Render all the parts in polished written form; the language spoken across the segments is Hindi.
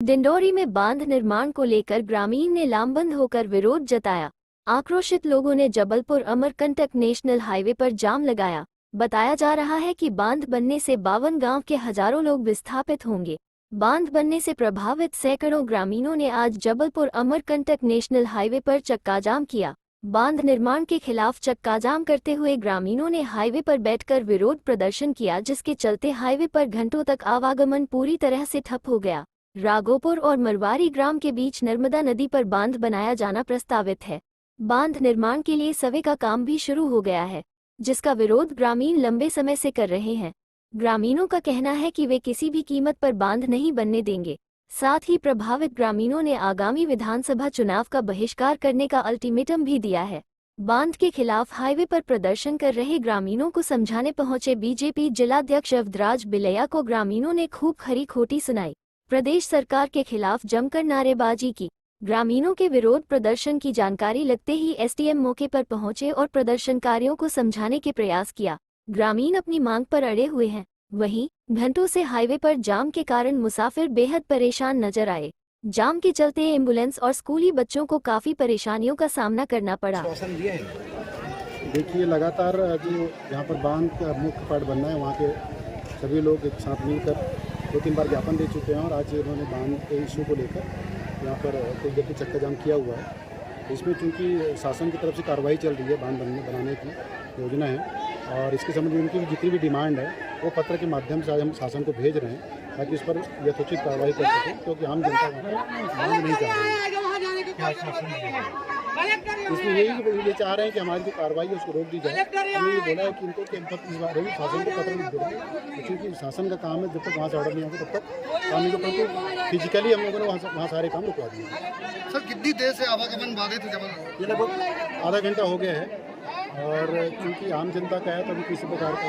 डिंडोरी में बांध निर्माण को लेकर ग्रामीण ने लामबंद होकर विरोध जताया। आक्रोशित लोगों ने जबलपुर अमरकंटक नेशनल हाईवे पर जाम लगाया। बताया जा रहा है कि बांध बनने से 52 गांव के हजारों लोग विस्थापित होंगे। बांध बनने से प्रभावित सैकड़ों ग्रामीणों ने आज जबलपुर अमरकंटक नेशनल हाईवे पर चक्काजाम किया। बांध निर्माण के खिलाफ चक्काजाम करते हुए ग्रामीणों ने हाईवे पर बैठकर विरोध प्रदर्शन किया, जिसके चलते हाईवे पर घंटों तक आवागमन पूरी तरह से ठप हो गया। राघोपुर और मरवारी ग्राम के बीच नर्मदा नदी पर बांध बनाया जाना प्रस्तावित है। बांध निर्माण के लिए सर्वे का काम भी शुरू हो गया है, जिसका विरोध ग्रामीण लंबे समय से कर रहे हैं। ग्रामीणों का कहना है कि वे किसी भी कीमत पर बांध नहीं बनने देंगे। साथ ही प्रभावित ग्रामीणों ने आगामी विधानसभा चुनाव का बहिष्कार करने का अल्टीमेटम भी दिया है। बांध के खिलाफ हाईवे पर प्रदर्शन कर रहे ग्रामीणों को समझाने पहुंचे बीजेपी जिलाध्यक्ष अवधराज बिलैया को ग्रामीणों ने खूब खरी खोटी सुनाई। प्रदेश सरकार के खिलाफ जमकर नारेबाजी की। ग्रामीणों के विरोध प्रदर्शन की जानकारी लगते ही एसडीएम मौके पर पहुंचे और प्रदर्शनकारियों को समझाने के प्रयास किया। ग्रामीण अपनी मांग पर अड़े हुए हैं। वहीं घंटों से हाईवे पर जाम के कारण मुसाफिर बेहद परेशान नजर आए। जाम के चलते एम्बुलेंस और स्कूली बच्चों को काफी परेशानियों का सामना करना पड़ा। देखिए, लगातार जो यहाँ पर बांध का मुख्य पार्ट बनना है, वहाँ के सभी लोग एक साथ मिलकर 2-3 बार ज्ञापन दे चुके हैं और आज इन्होंने बांध के इशू को लेकर यहाँ पर कुछ देर चक्का जाम किया हुआ है। इसमें चूँकि शासन की तरफ से कार्रवाई चल रही है, बांध बनाने की योजना है और इसके संबंध में उनकी जितनी भी डिमांड है वो पत्र के माध्यम से आज हम शासन को भेज रहे हैं ताकि इस पर यथोचित कार्रवाई कर सकें, क्योंकि आम जनता मांग नहीं कर रही है। इसमें ये चाह रहे हैं कि हमारी जो कार्रवाई है उसको रोक दी जाए। हमने ये बोला है कि इनको इस बारे में शासन को पत्र लिख दें, क्योंकि शासन का काम है, जब तक वहाँ से ऑर्डर नहीं होगा तब तक काम नहीं कर पाते। फिजिकली हम लोगों ने वहाँ सारे काम रुकवा दिए। सर, कितनी देर से आवागमन बाधित है? ये लगभग आधा घंटा हो गया है और क्योंकि आम जनता का है तो अभी किसी प्रकार की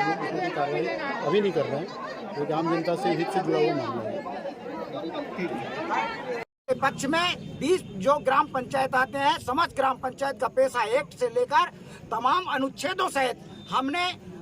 कार्रवाई अभी नहीं कर रहे हैं, क्योंकि आम जनता से हित से जुड़ा हुआ मामला है। पक्ष में 20 जो ग्राम पंचायत आते हैं, समस्त ग्राम पंचायत का पैसा एक्ट से लेकर तमाम अनुच्छेदों सहित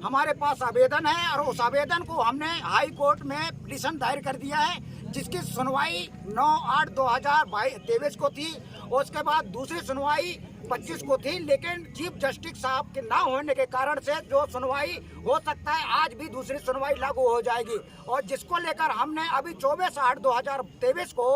हमारे पास आवेदन है और उस आवेदन को हमने हाई कोर्ट में पिटीशन दायर कर दिया है, जिसकी सुनवाई 9/8/2023 को थी। उसके बाद दूसरी सुनवाई 25 को थी, लेकिन चीफ जस्टिस साहब के ना होने के कारण से जो सुनवाई हो सकता है आज भी दूसरी सुनवाई लागू हो जाएगी, और जिसको लेकर हमने अभी 24/8/2023 को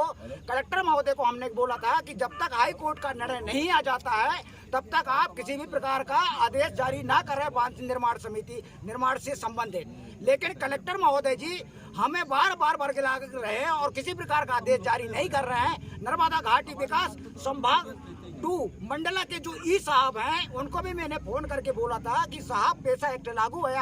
कलेक्टर महोदय को हमने बोला था कि जब तक हाई कोर्ट का निर्णय नहीं आ जाता है तब तक आप किसी भी प्रकार का आदेश जारी ना करें बांध निर्माण समिति निर्माण से संबंधित। लेकिन कलेक्टर महोदय जी हमें बार बार बरगला रहे हैं और किसी प्रकार का आदेश जारी नहीं कर रहे हैं। नर्मदा घाटी विकास संभाग 2 मंडला के जो ई साहब हैं उनको भी मैंने फोन करके बोला था कि साहब पैसा एक्ट लागू है,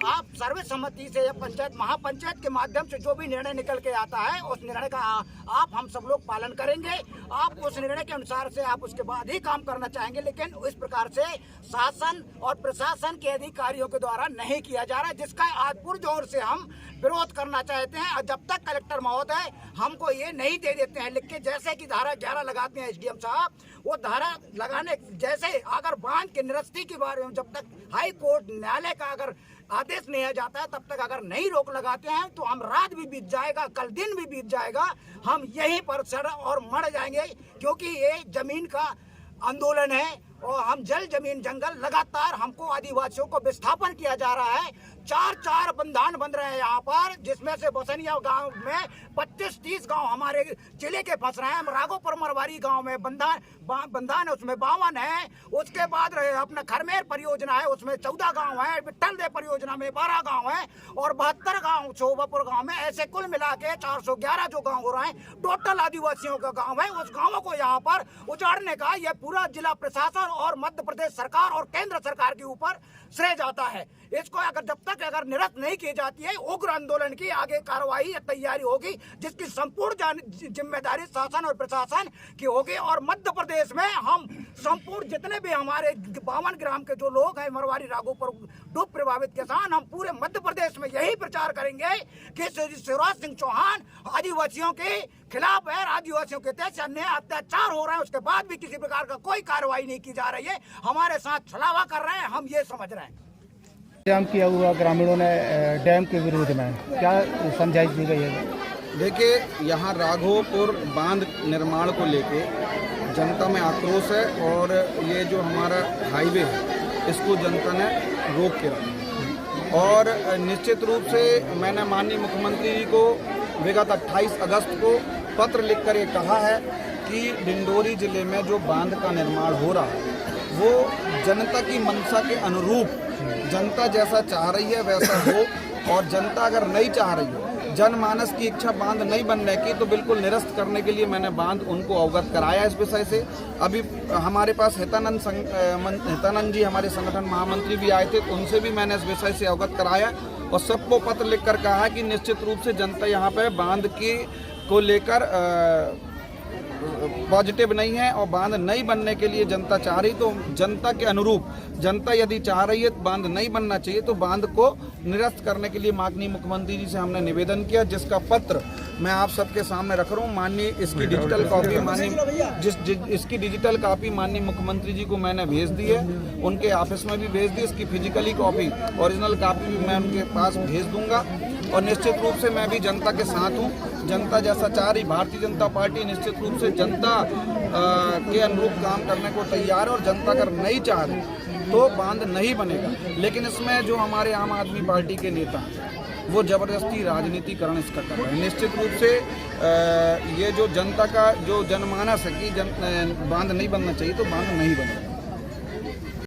आप सर्वसम्मति से या पंचायत महापंचायत के माध्यम से जो भी निर्णय निकल के आता है उस निर्णय का आप हम सब लोग पालन करेंगे। आप उस निर्णय के अनुसार से आप उसके बाद ही काम करना चाहेंगे, लेकिन इस प्रकार से शासन और प्रशासन के अधिकारियों के द्वारा नहीं किया जा रहा है, जिसका आज पुरजोर से हम विरोध करना चाहते हैं। और जब तक कलेक्टर महोदय हमको ये नहीं दे देते हैं लिख के, जैसे कि धारा 11 लगाते हैं एसडीएम साहब, वो धारा लगाने जैसे अगर बांध के निरस्ती के बारे में जब तक हाई कोर्ट न्यायालय का अगर आदेश नहीं आ जाता है तब तक अगर नहीं रोक लगाते हैं तो हम रात भी बीत जाएगा, कल दिन भी बीत जाएगा, हम यहीं पर सड़ और मर जाएंगे, क्योंकि ये जमीन का आंदोलन है और हम जल जमीन जंगल लगातार हमको आदिवासियों को विस्थापन किया जा रहा है। 4 बंधान बन रहे हैं यहाँ पर, जिसमें से बसनिया गांव में 25-30 गांव हमारे जिले के फंस रहे हैं। राघोपुर मरवारी गांव में बंधान है, उसमें 52 है। उसके बाद रहे अपना खरमेर परियोजना है, उसमें 14 गांव है। विट्ठल देव परियोजना में 12 गांव है और 72 गांव शोभापुर गांव में, ऐसे कुल मिला के 411 जो गाँव हो रहे हैं टोटल आदिवासियों का गाँव है। उस गाँवों को यहाँ पर उजाड़ने का यह पूरा जिला प्रशासन और मध्य प्रदेश सरकार और केंद्र सरकार के ऊपर श्रेय जाता है। इसको जब तक निरस्त नहीं की जाती है, उग्र आंदोलन की आगे कार्रवाई या तैयारी होगी, जिसकी संपूर्ण जिम्मेदारी शासन और प्रशासन की होगी। और मध्य प्रदेश में हम संपूर्ण जितने भी हमारे 52 ग्राम के जो लोग हैं, मरवारी राघोपुर डूब प्रभावित किसान, हम पूरे मध्य प्रदेश में यही प्रचार करेंगे कि शिवराज सिंह चौहान आदिवासियों के खिलाफ है, आदिवासियों के तहत अन्याय अत्याचार हो रहा है, उसके बाद भी किसी प्रकार का कोई कार्रवाई नहीं की जा रही है। हमारे साथ छलावा कर रहे हैं, हम ये समझ रहे हैं। जाम किया हुआ ग्रामीणों ने डैम के विरोध में क्या समझाइश दी गई है? देखिए, यहाँ राघोपुर बांध निर्माण को लेके जनता में आक्रोश है और ये जो हमारा हाईवे है इसको जनता ने रोक के रखा है। और निश्चित रूप से मैंने माननीय मुख्यमंत्री जी को विगत 28 अगस्त को पत्र लिखकर ये कहा है कि डिंडोरी जिले में जो बांध का निर्माण हो रहा है वो जनता की मंशा के अनुरूप, जनता जैसा चाह रही है वैसा हो, और जनता अगर नहीं चाह रही है, जनमानस की इच्छा बांध नहीं बनने की, तो बिल्कुल निरस्त करने के लिए मैंने बांध उनको अवगत कराया इस विषय से। अभी हमारे पास हितानंद जी हमारे संगठन महामंत्री भी आए थे, तो उनसे भी मैंने इस विषय से अवगत कराया और सबको पत्र लिखकर कहा कि निश्चित रूप से जनता यहाँ पे बांध की को लेकर पॉजिटिव नहीं है और बांध नहीं बनने के लिए जनता चाह रही, तो जनता के अनुरूप जनता यदि चाह रही है तो बांध नहीं बनना चाहिए, तो बांध को निरस्त करने के लिए माननीय मुख्यमंत्री जी से हमने निवेदन किया, जिसका पत्र मैं आप सबके सामने रख रहा हूँ। माननीय इसकी डिजिटल कॉपी इसकी डिजिटल कॉपी माननीय मुख्यमंत्री जी को मैंने भेज दी है, उनके ऑफिस में भी भेज दी। इसकी फिजिकली कॉपी, ओरिजिनल कॉपी भी मैं उनके पास भेज दूंगा और निश्चित रूप से मैं भी जनता के साथ हूँ। जनता जैसा चाह रही, भारतीय जनता पार्टी निश्चित रूप से जनता के अनुरूप काम करने को तैयार है और जनता अगर नहीं चाह रही तो बांध नहीं बनेगा। लेकिन इसमें जो हमारे आम आदमी पार्टी के नेता वो जबरदस्ती राजनीतिकरण इसका कर रहे हैं। निश्चित रूप से ये जो जनता का जो जनमानस है कि बांध नहीं बनना चाहिए, तो बांध नहीं बनेगा।